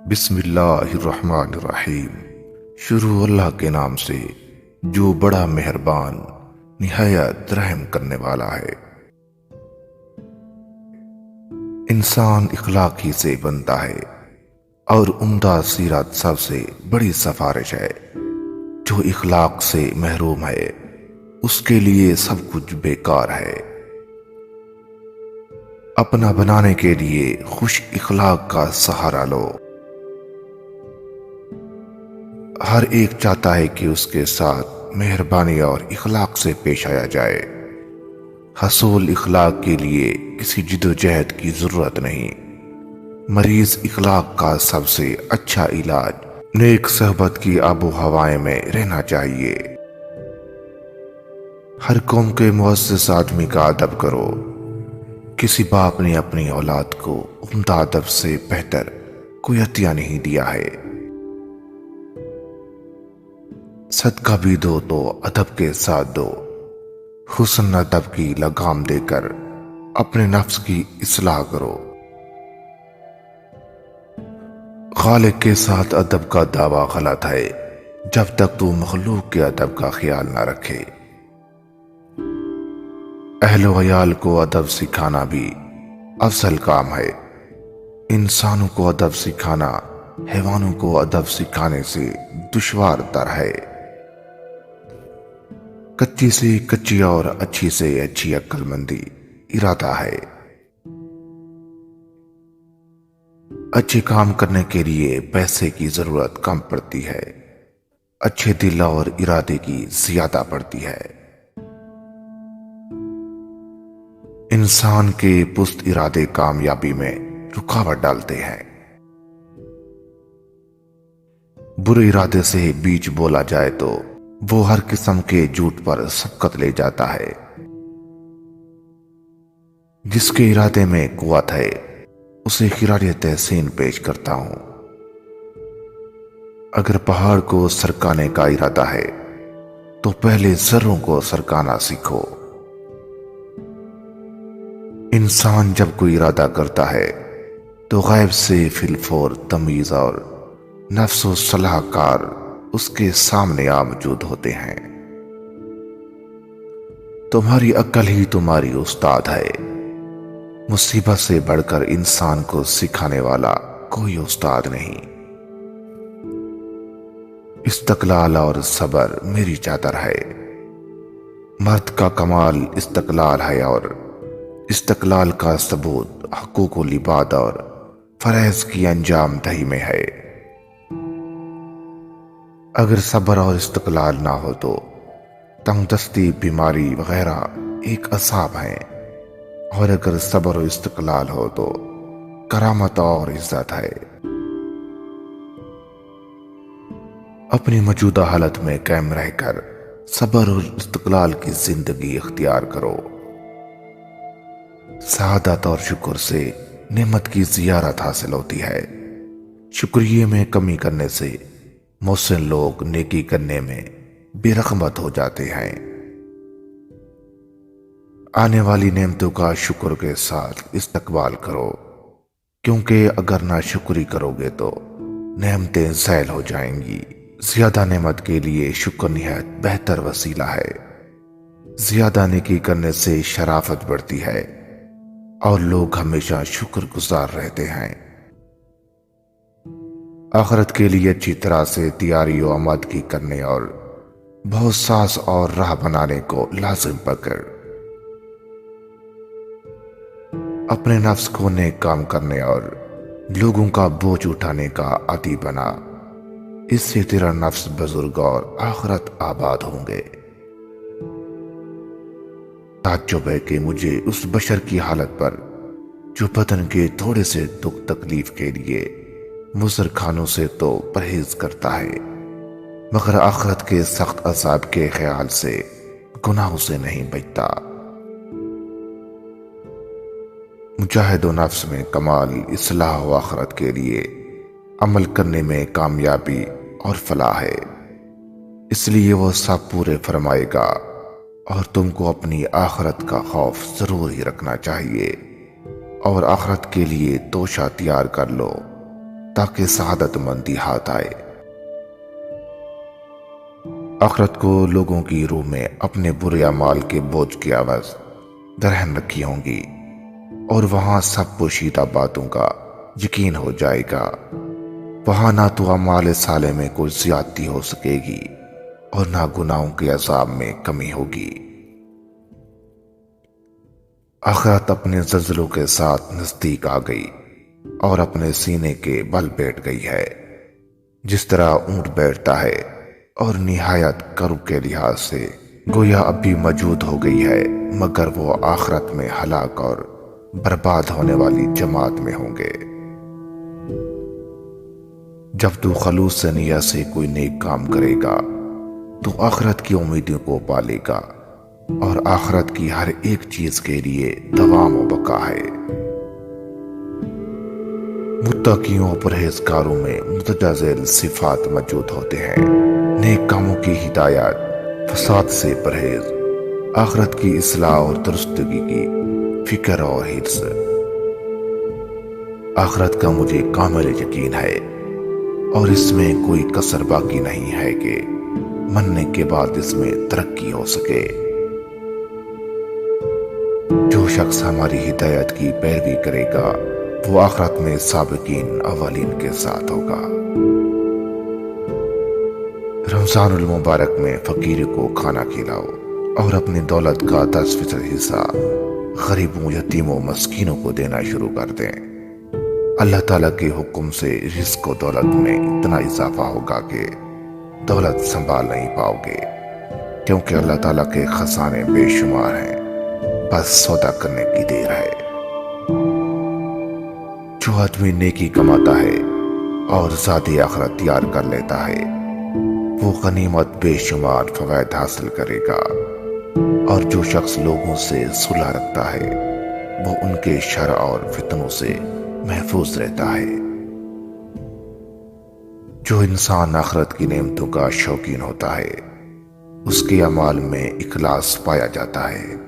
بسم اللہ الرحمن الرحیم۔ شروع اللہ کے نام سے جو بڑا مہربان نہایت رحم کرنے والا ہے۔ انسان اخلاق ہی سے بنتا ہے اور عمدہ سیرت سب سے بڑی سفارش ہے۔ جو اخلاق سے محروم ہے اس کے لیے سب کچھ بیکار ہے۔ اپنا بنانے کے لیے خوش اخلاق کا سہارا لو۔ ہر ایک چاہتا ہے کہ اس کے ساتھ مہربانی اور اخلاق سے پیش آیا جائے۔ حصول اخلاق کے لیے کسی جد و جہد کی ضرورت نہیں۔ مریض اخلاق کا سب سے اچھا علاج نیک صحبت کی آب و ہوائیں میں رہنا چاہیے۔ ہر قوم کے معزز آدمی کا ادب کرو۔ کسی باپ نے اپنی اولاد کو عمدہ ادب سے بہتر کوئی عطیہ نہیں دیا ہے۔ صدقہ بھی دو تو ادب کے ساتھ دو۔ حسن ادب کی لگام دے کر اپنے نفس کی اصلاح کرو۔ خالق کے ساتھ ادب کا دعویٰ غلط ہے جب تک تو مخلوق کے ادب کا خیال نہ رکھے۔ اہل و عیال کو ادب سکھانا بھی افضل کام ہے۔ انسانوں کو ادب سکھانا حیوانوں کو ادب سکھانے سے دشوار تر ہے۔ کچی سے کچی اور اچھی سے اچھی عقل مندی ارادہ ہے۔ اچھے کام کرنے کے لیے پیسے کی ضرورت کم پڑتی ہے، اچھے دل اور ارادے کی زیادہ پڑتی ہے۔ انسان کے پست ارادے کامیابی میں رکاوٹ ڈالتے ہیں۔ برے ارادے سے بیچ بولا جائے تو وہ ہر قسم کے جھوٹ پر سبقت لے جاتا ہے۔ جس کے ارادے میں قوت ہے اسے خراج تحسین پیش کرتا ہوں۔ اگر پہاڑ کو سرکانے کا ارادہ ہے تو پہلے ذروں کو سرکانا سیکھو۔ انسان جب کوئی ارادہ کرتا ہے تو غیب سے فی الفور تمیز اور نفس و صلاح کار اس کے سامنے موجود ہوتے ہیں۔ تمہاری عقل ہی تمہاری استاد ہے۔ مصیبت سے بڑھ کر انسان کو سکھانے والا کوئی استاد نہیں۔ استقلال اور صبر میری چادر ہے۔ مرد کا کمال استقلال ہے اور استقلال کا ثبوت حقوق و لباد اور فرائض کی انجام دہی میں ہے۔ اگر صبر اور استقلال نہ ہو تو تنگ دستی، بیماری وغیرہ ایک عذاب ہیں، اور اگر صبر و استقلال ہو تو کرامت اور عزت ہے۔ اپنی موجودہ حالت میں قائم رہ کر صبر اور استقلال کی زندگی اختیار کرو۔ سعادت اور شکر سے نعمت کی زیارت حاصل ہوتی ہے۔ شکریہ میں کمی کرنے سے محسن لوگ نیکی کرنے میں بے رغبت ہو جاتے ہیں۔ آنے والی نعمتوں کا شکر کے ساتھ استقبال کرو، کیونکہ اگر نہ شکری کرو گے تو نعمتیں زائل ہو جائیں گی۔ زیادہ نعمت کے لیے شکر نہایت بہتر وسیلہ ہے۔ زیادہ نیکی کرنے سے شرافت بڑھتی ہے اور لوگ ہمیشہ شکر گزار رہتے ہیں۔ آخرت کے لیے اچھی طرح سے تیاری و آمادگی کرنے اور بہت ساز اور راہ بنانے کو لازم پکڑ۔ اپنے نفس کو نیک کام کرنے اور لوگوں کا بوجھ اٹھانے کا عادی بنا۔ اس سے تیرا نفس بزرگ اور آخرت آباد ہوں گے۔ تعجب ہے کہ مجھے اس بشر کی حالت پر جو بدن کے تھوڑے سے دکھ تکلیف کے لیے مضر کھانوں سے تو پرہیز کرتا ہے، مگر آخرت کے سخت عذاب کے خیال سے گناہوں سے نہیں بچتا۔ مجاہد و نفس میں کمال اصلاح و آخرت کے لیے عمل کرنے میں کامیابی اور فلاح ہے۔ اس لیے وہ سب پورے فرمائے گا، اور تم کو اپنی آخرت کا خوف ضرور ہی رکھنا چاہیے، اور آخرت کے لیے توشہ تیار کر لو۔ تاکہ سعادت مندی ہاتھ آئے۔ آخرت کو لوگوں کی روح میں اپنے برے اعمال کے بوجھ کی آواز درہم رکھی ہوں گی، اور وہاں سب پوشیدہ باتوں کا یقین ہو جائے گا۔ وہاں نہ تو اعمال صالح میں کوئی زیادتی ہو سکے گی اور نہ گناہوں کے عذاب میں کمی ہوگی۔ آخرت اپنے زلزلوں کے ساتھ نزدیک آ گئی اور اپنے سینے کے بل بیٹھ گئی ہے، جس طرح اونٹ بیٹھتا ہے، اور نہایت قرب کے لحاظ سے گویا اب بھی موجود ہو گئی ہے، مگر وہ آخرت میں ہلاک اور برباد ہونے والی جماعت میں ہوں گے۔ جب تو خلوص سے نیت سے کوئی نیک کام کرے گا تو آخرت کی امیدوں کو پالے گا، اور آخرت کی ہر ایک چیز کے لیے دوام و بقا ہے۔ متقیوں اور پرہیزگاروں میں متجزل صفات موجود ہوتے ہیں: نیک کاموں کی ہدایت، فساد سے پرہیز، آخرت کی اصلاح اور درستگی کی فکر اور حرص۔ آخرت کا مجھے کامل یقین ہے، اور اس میں کوئی کسر باقی نہیں ہے کہ مرنے کے بعد اس میں ترقی ہو سکے۔ جو شخص ہماری ہدایت کی پیروی کرے گا وہ آخرت میں سابقین اولین کے ساتھ ہوگا۔ رمضان المبارک میں فقیر کو کھانا کھلاؤ اور اپنی دولت کا 10% حصہ غریبوں، یتیموں، مسکینوں کو دینا شروع کر دیں۔ اللہ تعالیٰ کے حکم سے رزق و دولت میں اتنا اضافہ ہوگا کہ دولت سنبھال نہیں پاؤ گے، کیونکہ اللہ تعالیٰ کے خزانے بے شمار ہیں، بس سودا کرنے کی دیر ہے۔ جو آدمی نیکی کماتا ہے اور ذاتی آخرت تیار کر لیتا ہے وہ غنیمت بے شمار فوائد حاصل کرے گا، اور جو شخص لوگوں سے صلح رکھتا ہے وہ ان کے شر اور فتنوں سے محفوظ رہتا ہے۔ جو انسان آخرت کی نعمتوں کا شوقین ہوتا ہے اس کے اعمال میں اخلاص پایا جاتا ہے۔